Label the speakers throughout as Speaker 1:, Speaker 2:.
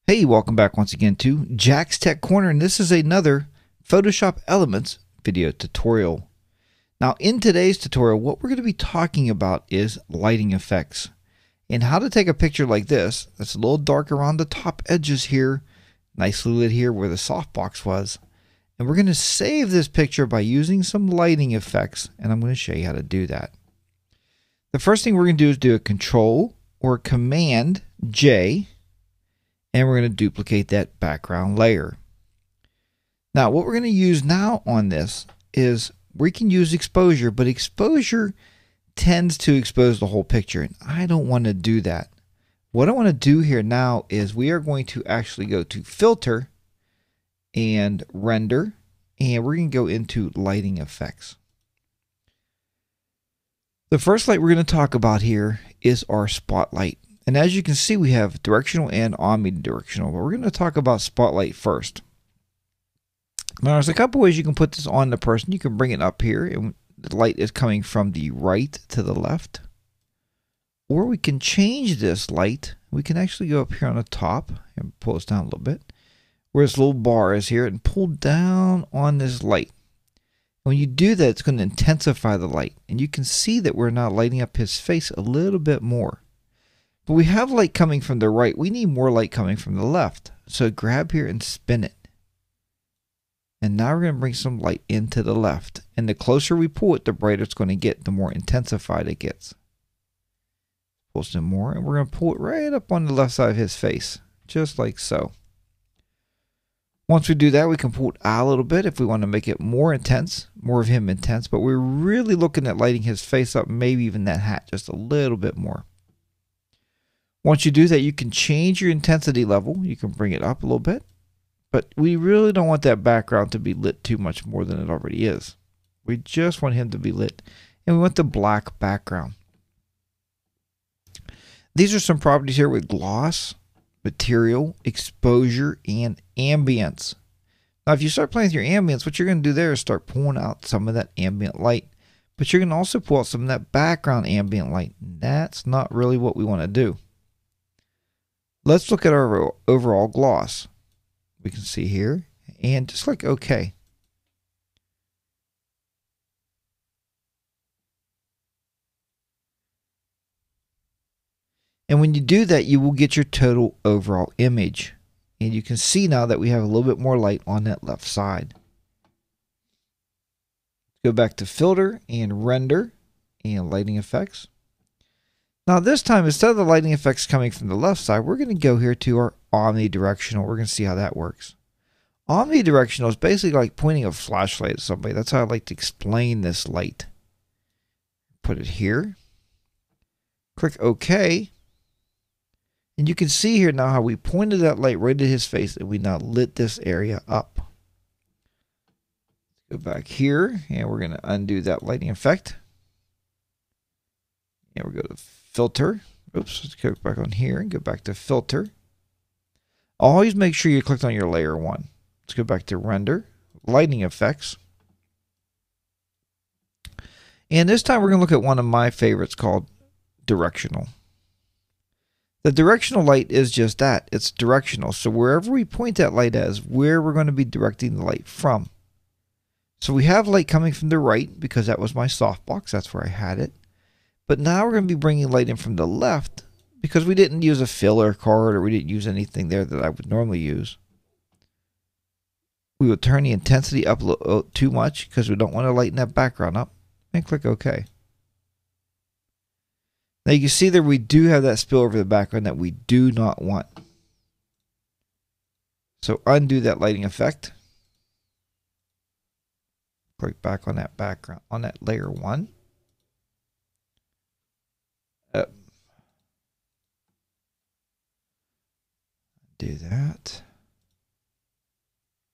Speaker 1: Hey, welcome back once again to Jack's Tech Corner, and this is another Photoshop Elements video tutorial. Now, in today's tutorial, what we're going to be talking about is lighting effects and how to take a picture like this that's a little dark around the top edges here, nicely lit here where the softbox was, and we're going to save this picture by using some lighting effects, and I'm going to show you how to do that. The first thing we're going to do is do a Control or Command J, and we're going to duplicate that background layer. Now, what we're going to use now on this is we can use exposure, but exposure tends to expose the whole picture, and I don't want to do that. What I want to do here now is we are going to actually go to Filter and Render, and we're going to go into Lighting Effects. The first light we're going to talk about here is our spotlight. And as you can see, we have directional and omni directional, but we're going to talk about spotlight first. Now, there's a couple ways you can put this on the person. You can bring it up here, and the light is coming from the right to the left. Or we can change this light. We can actually go up here on the top and pull this down a little bit, where this little bar is here, and pull down on this light. When you do that, it's going to intensify the light, and you can see that we're now lighting up his face a little bit more. But we have light coming from the right. We need more light coming from the left. So grab here and spin it. And now we're going to bring some light into the left. And the closer we pull it, the brighter it's going to get, the more intensified it gets. Pull some more, and we're going to pull it right up on the left side of his face, just like so. Once we do that, we can pull it out a little bit if we want to make it more intense, more of him intense. But we're really looking at lighting his face up, maybe even that hat, just a little bit more. Once you do that, you can change your intensity level. You can bring it up a little bit, but we really don't want that background to be lit too much more than it already is. We just want him to be lit, and we want the black background. These are some properties here with gloss, material, exposure, and ambience. Now, if you start playing with your ambience, what you're going to do there is start pulling out some of that ambient light, but you're going to also pull out some of that background ambient light. That's not really what we want to do. Let's look at our overall gloss. We can see here, and just click OK. And when you do that, you will get your total overall image. And you can see now that we have a little bit more light on that left side. Go back to Filter and Render and Lighting Effects. Now this time, instead of the lighting effects coming from the left side, we're going to go here to our Omni Directional. We're going to see how that works. Omni Directional is basically like pointing a flashlight at somebody. That's how I like to explain this light. Put it here. Click OK. And you can see here now how we pointed that light right at his face, and we now lit this area up. Go back here, and we're going to undo that lighting effect. And we'll go to Filter. Oops, let's go back on here and go back to Filter. Always make sure you clicked on your layer 1. Let's go back to Render, Lighting Effects. And this time we're going to look at one of my favorites called Directional. The directional light is just that. It's directional. So wherever we point that light at is where we're going to be directing the light from. So we have light coming from the right because that was my softbox. That's where I had it. But now we're going to be bringing light in from the left because we didn't use a filler card or we didn't use anything there that I would normally use. We will turn the intensity up a little too much because we don't want to lighten that background up, and click OK. Now you can see that we do have that spill over the background that we do not want. So undo that lighting effect. Click back on that background, on that layer 1. Do that.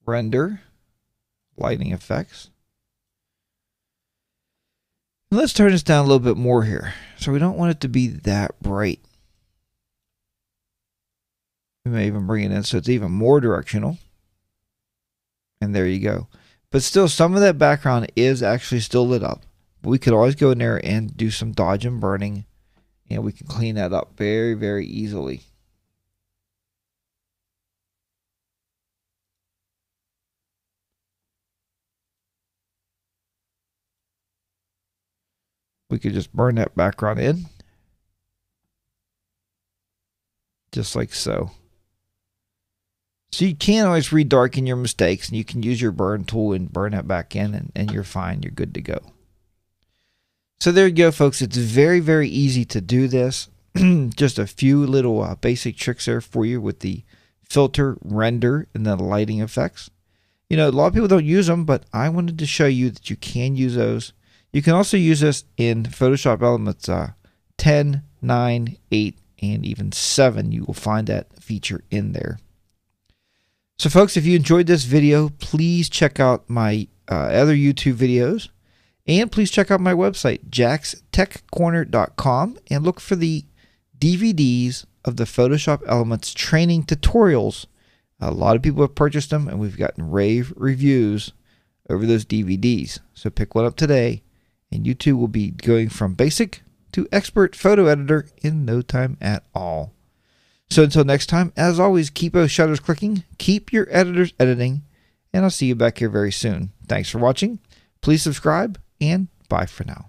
Speaker 1: Render, lighting effects. And let's turn this down a little bit more here. So we don't want it to be that bright. We may even bring it in so it's even more directional. And there you go. But still, some of that background is actually still lit up. But we could always go in there and do some dodge and burning, and we can clean that up very, very easily. we could just burn that background in. Just like so. So you can always redarken your mistakes, and you can use your burn tool and burn that back in, and you're fine. You're good to go. So there you go, folks. It's very, very easy to do this. Just a few little basic tricks there for you with the filter, render, and then lighting effects. You know, a lot of people don't use them, but I wanted to show you that you can use those. You can also use this in Photoshop Elements 10, 9, 8, and even 7. You will find that feature in there. So folks, if you enjoyed this video, please check out my other YouTube videos. And please check out my website, jackstechcorner.com, and look for the DVDs of the Photoshop Elements training tutorials. A lot of people have purchased them, and we've gotten rave reviews over those DVDs. So pick one up today, and you too will be going from basic to expert photo editor in no time at all. So until next time, as always, keep those shutters clicking, keep your editors editing, and I'll see you back here very soon. Thanks for watching. Please subscribe, and bye for now.